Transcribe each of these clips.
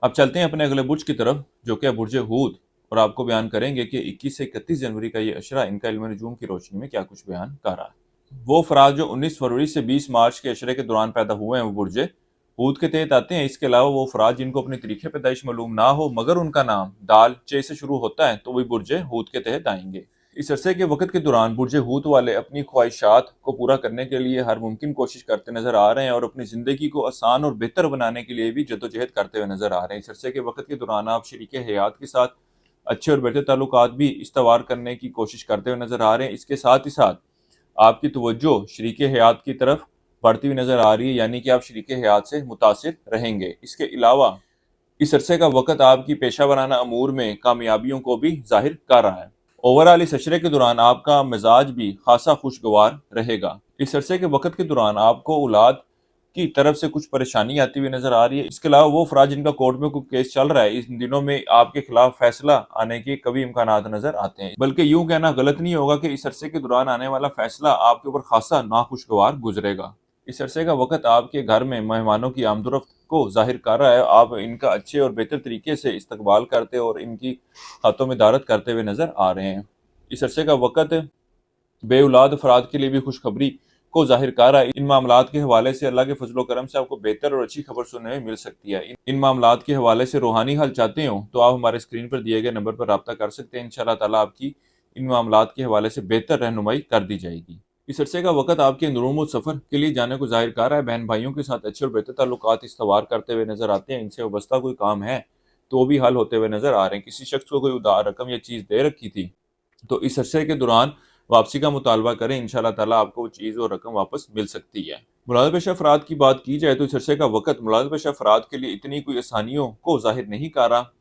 अब चलते हैं अपने अगले बुर्ज की तरफ, जो कि है बुर्ज हूत, और आपको बयान करेंगे कि 21 से 31 जनवरी का ये अशरा इनका इल्म नजूम की रोशनी में क्या कुछ बयान कर रहा है। वो अफराद जो 19 फरवरी से 20 मार्च के अशरे के दौरान पैदा हुए हैं वो बुर्ज हूत के तहत आते हैं। इसके अलावा वो अफराद जिनको अपनी तरीके पैदाइश मालूम ना हो मगर उनका नाम दाल चे से शुरू होता है तो वही बुर्ज हूत के तहत आएंगे। इस अरसे के वक्त के दौरान बुर्ज हूत वाले अपनी ख्वाहिशात को पूरा करने के लिए हर मुमकिन कोशिश करते नजर आ रहे हैं और अपनी ज़िंदगी को आसान और बेहतर बनाने के लिए भी जद्दोजहद करते हुए नजर आ रहे हैं। इस अरसे के वक्त के दौरान आप शरीके हयात के साथ अच्छे और बेहतर ताल्लुकात भी इस्तवार करने की कोशिश करते हुए नजर आ रहे हैं। इसके साथ ही साथ आपकी तवज्जो शरीके हयात की तरफ बढ़ती हुई नजर आ रही है, यानी कि आप शरीके हयात से मुतासिर रहेंगे। इसके अलावा इस अरसे का वक्त आपकी पेशा वराना अमूर में कामयाबियों को भी जाहिर कर रहा है। ओवरऑल इस अशरे के दौरान आपका मिजाज भी खासा खुशगवार रहेगा। इस अरसे के वक्त के दौरान आपको औलाद की तरफ से कुछ परेशानी आती हुई नजर आ रही है। इसके अलावा वो अफराद जिनका कोर्ट में कोई केस चल रहा है, इन दिनों में आपके खिलाफ फैसला आने के कभी इम्कानात नजर आते हैं। बल्कि यूं कहना गलत नहीं होगा कि इस अरसे के दौरान आने वाला फैसला आपके ऊपर खासा नाखुशगवार गुजरेगा। इस अरसे का वक्त आपके घर में मेहमानों की आमदोरफ्त को जाहिर कर रहा है। आप इनका अच्छे और बेहतर तरीके से इस्तकबाल करते और इनकी हाथों में दारत करते हुए नजर आ रहे हैं। इस अरसे का वक्त बे औलाद अफराद के लिए भी खुशखबरी को जाहिर कर रहा है। इन मामलात के हवाले से अल्लाह के फजलो करम से आपको बेहतर और अच्छी खबर सुनने में मिल सकती है। इन मामलात के हवाले से रूहानी हल चाहते हो तो आप हमारे स्क्रीन पर दिए गए नंबर पर रब्ता कर सकते हैं। इंशाअल्लाह ताला आपकी इन मामलात के हवाले से बेहतर रहनुमाई कर दी जाएगी। इस अरसे का वक्त आपके अंदरूम सफ़र के लिए जाने को जाहिर कर रहा है। बहन भाइयों के साथ अच्छे और बेहतर ताल्लुकात इस्तवार करते हुए नजर आते हैं। इनसे वाबस्ता कोई काम है तो वो भी हल होते हुए नजर आ रहे हैं। किसी शख्स को कोई उधार रकम या चीज़ दे रखी थी तो इस अरसे के दौरान वापसी का मुतालबा करें, इंशाअल्लाह ताला आपको वो चीज़ और रकम वापस मिल सकती है। मुलाज़ पेशा अफराद की बात की जाए तो इस अरसे का वक्त मुलाज़ पेशा अफराद के लिए इतनी कोई आसानियों को जाहिर नहीं कर रहा।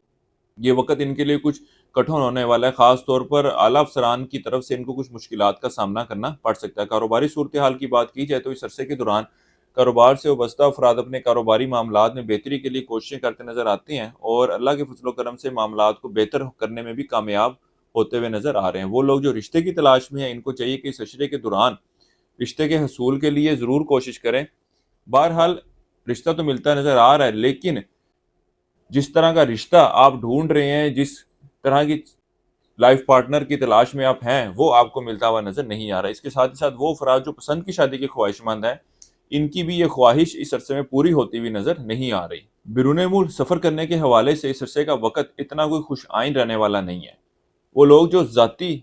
ये वक्त इनके लिए कुछ कठिन होने वाला है। ख़ास तौर पर आला अफसरान की तरफ से इनको कुछ मुश्किलात का सामना करना पड़ सकता है। कारोबारी सूरत हाल की बात की जाए तो इस अरसे के दौरान कारोबार से वाबस्ता अफराद अपने कारोबारी मामलात में बेहतरी के लिए कोशिशें करते नजर आते हैं और अल्लाह के फजलो करम से मामलात को बेहतर करने में भी कामयाब होते हुए नजर आ रहे हैं। वो लोग जो रिश्ते की तलाश में हैं, इनको चाहिए कि इस अशरे के दौरान रिश्ते के हसूल के लिए ज़रूर कोशिश करें। बहरहाल रिश्ता तो मिलता नजर आ रहा है, लेकिन जिस तरह का रिश्ता आप ढूंढ रहे हैं, जिस तरह की लाइफ पार्टनर की तलाश में आप हैं, वो आपको मिलता हुआ नजर नहीं आ रहा। इसके साथ ही साथ वो अफराद जो पसंद की शादी के ख्वाहिशमंद हैं, इनकी भी ये ख्वाहिश इस अरसे में पूरी होती हुई नजर नहीं आ रही। बिरून मुल्क सफ़र करने के हवाले से इस अरसे का वक्त इतना कोई खुश आइन रहने वाला नहीं है। वो लोग जो ज़ाती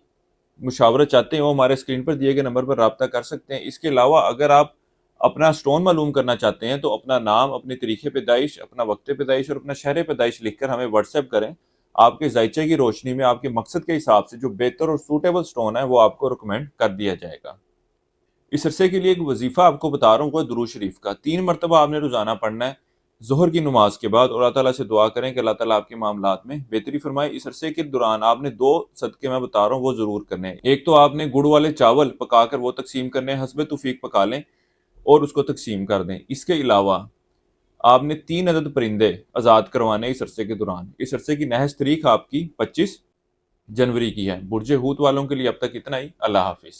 मुशावरत चाहते हैं वो हमारे स्क्रीन पर दिए गए नंबर पर रब्ता कर सकते हैं। इसके अलावा अगर आप अपना स्टोन मालूम करना चाहते हैं तो अपना नाम, अपनी तरीके पैदाइश, अपना वक्त पैदाइश और अपना शहर पैदाइश लिखकर हमें व्हाट्सएप करें। आपके जायचे की रोशनी में आपके मकसद के हिसाब से जो बेहतर और सूटेबल स्टोन है वो आपको रिकमेंड कर दिया जाएगा। इस अरसे के लिए एक वजीफा आपको बता रहा हूँ, वो दुरूद शरीफ का 3 मरतबा आपने रोजाना पढ़ना है ज़ोहर की नमाज के बाद, और अल्लाह ताला से दुआ करें कि अल्लाह ताला आपके मामलात में बेहतरी फरमाए। इस अरसे के दौरान आपने 2 सदके मैं बता रहा हूँ वो ज़रूर करने हैं। एक तो आपने गुड़ वाले चावल पकाकर वो तकसीम करने हैं, हस्बे तौफीक पका लें और उसको तकसीम कर दें। इसके अलावा आपने 3 अदद परिंदे आज़ाद करवाने इस अरसे के दौरान। इस अरसे की नहज तारीख आपकी 25 जनवरी की है। बुर्ज हूत वालों के लिए अब तक इतना ही। अल्लाह हाफिज़।